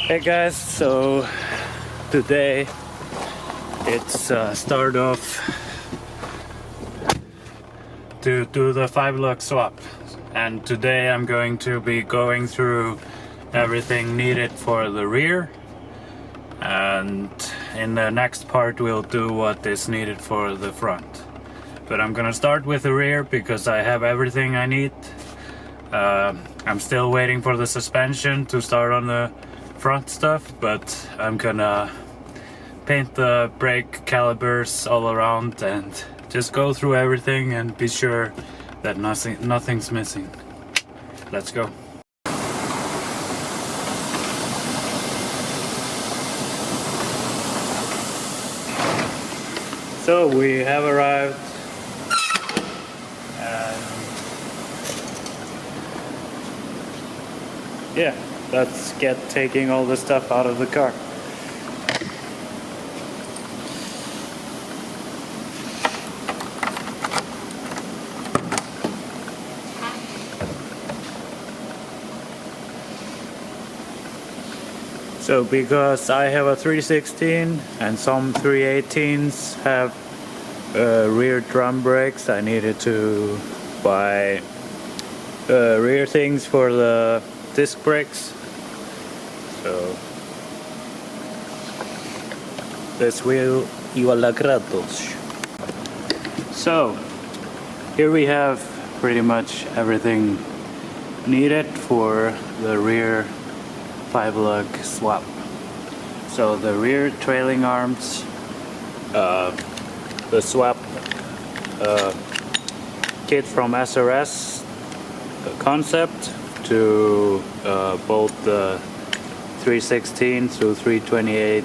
Hey guys, so today it's start off to do the 5-lug swap, and today I'm going to be going through everything needed for the rear, and in the next part we'll do what is needed for the front. But I'm gonna start with the rear because I have everything I need. I'm still waiting for the suspension to start on the front stuff, but I'm gonna paint the brake calipers all around and just go through everything and be sure that nothing's missing. Let's go. So we have arrived, and yeah, let's get taking all the stuff out of the car. So because I have a 316 and some 318s have rear drum brakes, I needed to buy rear things for the disc brakes. So this will igual gratos. So here we have pretty much everything needed for the rear 5-lug swap. So the rear trailing arms, the swap kit from SRS concept to both the 316 through 328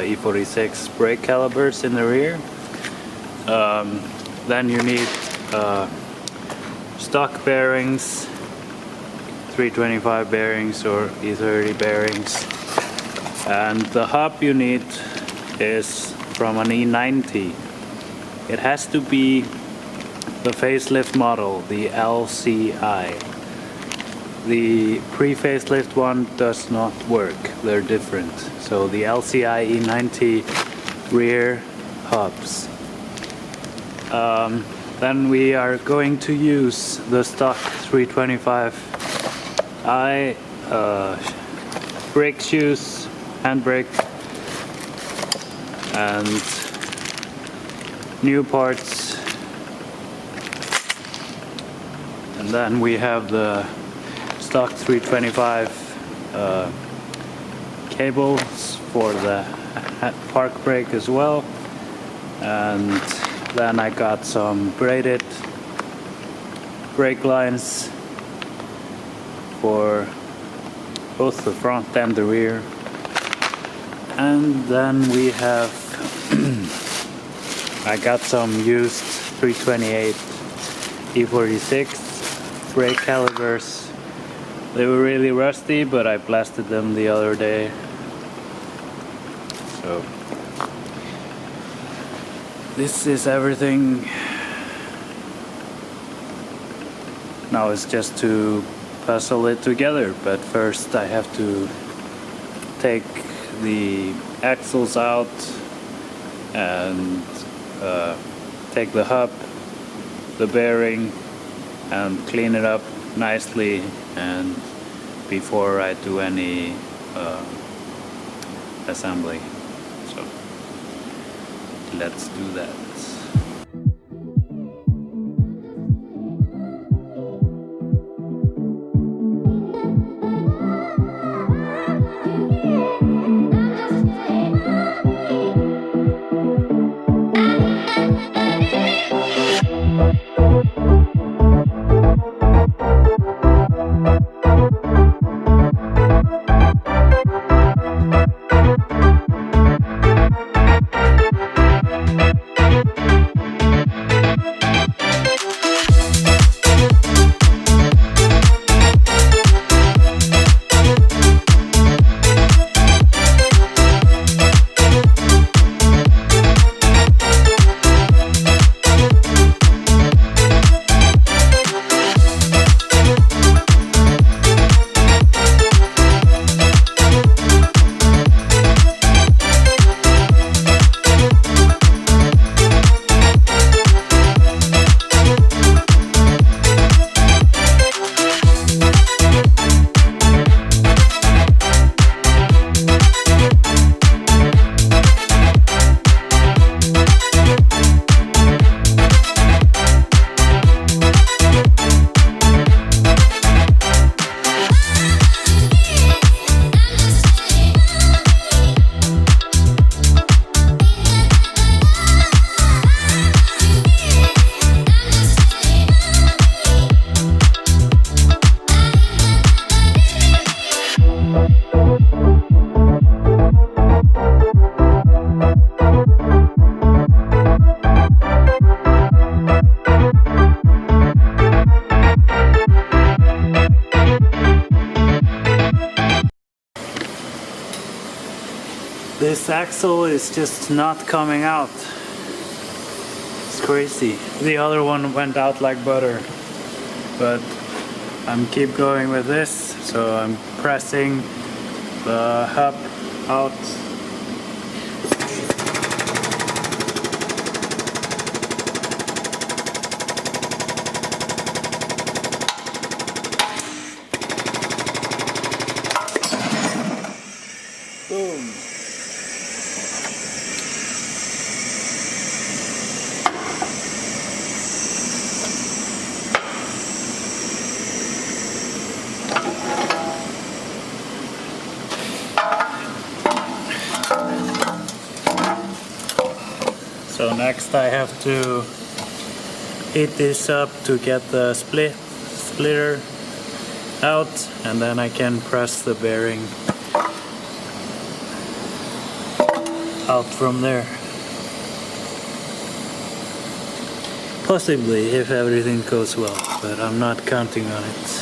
E46 brake calipers in the rear. Then you need stock bearings, 325 bearings or E30 bearings, and the hub you need is from an E90. It has to be the facelift model, the LCI. The pre-facelift one does not work, they're different. So the LCI E90 rear hubs. Then we are going to use the stock 325i brake shoes, handbrake, and new parts. And then we have the stock 325 cables for the park brake as well. And then I got some braided brake lines for both the front and the rear. And then we have I got some used 328 E46 brake calipers. They were really rusty, but I blasted them the other day. So this is everything. Now it's just to puzzle it together, but first I have to take the axles out and take the hub, the bearing, and clean it up nicely, and before I do any assembly. So let's do that. This axle is just not coming out. It's crazy. The other one went out like butter, but I'm keep going with this, so I'm pressing the hub out. Boom. So next I have to heat this up to get the splitter out, and then I can press the bearing out from there. Possibly, if everything goes well, but I'm not counting on it.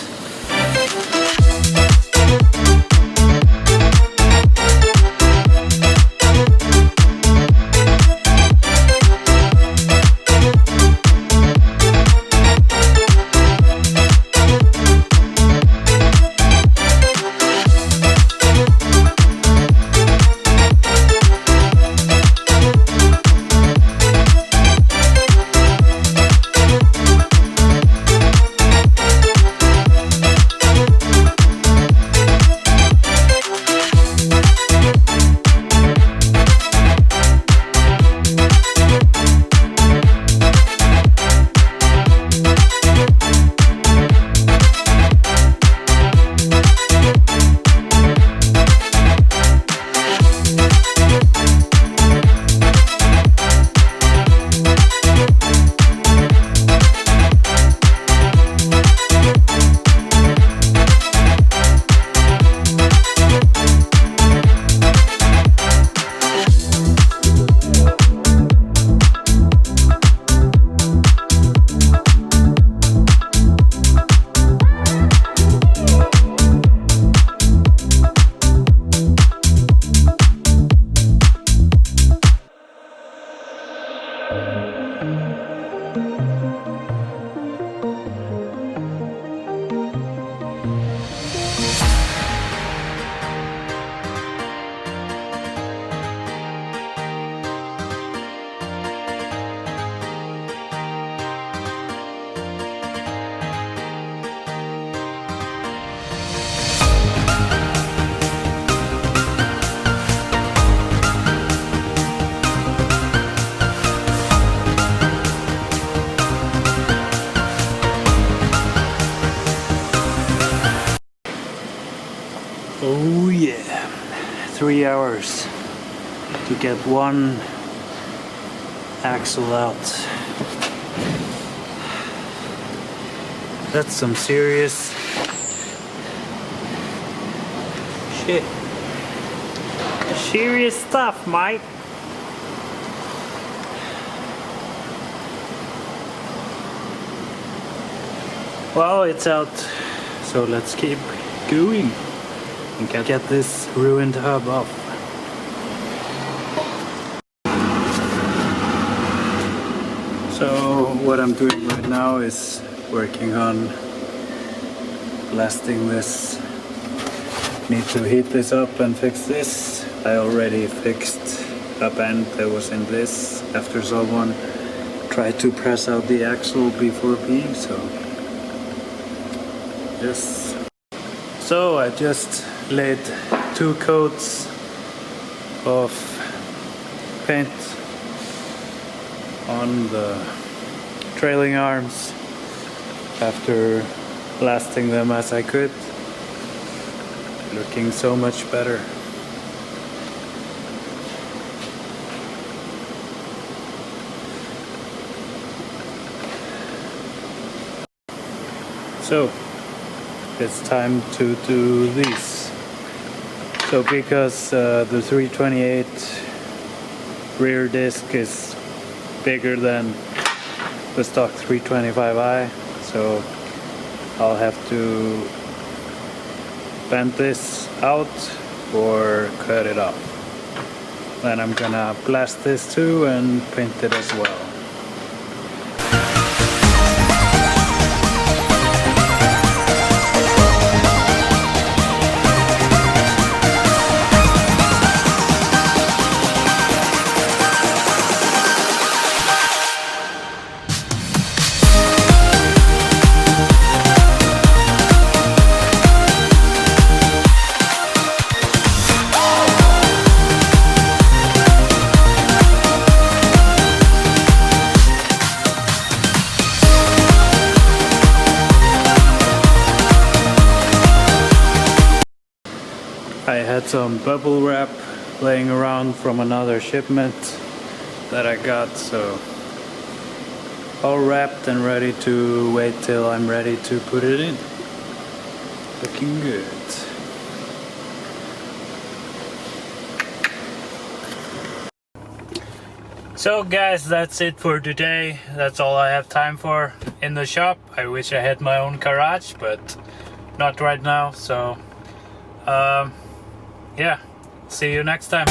Oh yeah, 3 hours to get one axle out. That's some serious shit. Serious stuff, mate. Well, it's out, so let's keep going and get this ruined hub off. So what I'm doing right now is working on blasting this. Need to heat this up and fix this. I already fixed a bend that was in this after someone tried to press out the axle before me, so yes. So I just laid 2 coats of paint on the trailing arms after blasting them as I could. Looking so much better. So it's time to do these. So because the 328 rear disc is bigger than the stock 325i, so I'll have to bend this out or cut it off. Then I'm gonna blast this too and paint it as well. I had some bubble wrap laying around from another shipment that I got, so all wrapped and ready to wait till I'm ready to put it in. Looking good. So guys, that's it for today. That's all I have time for in the shop. I wish I had my own garage, but not right now, so yeah, see you next time.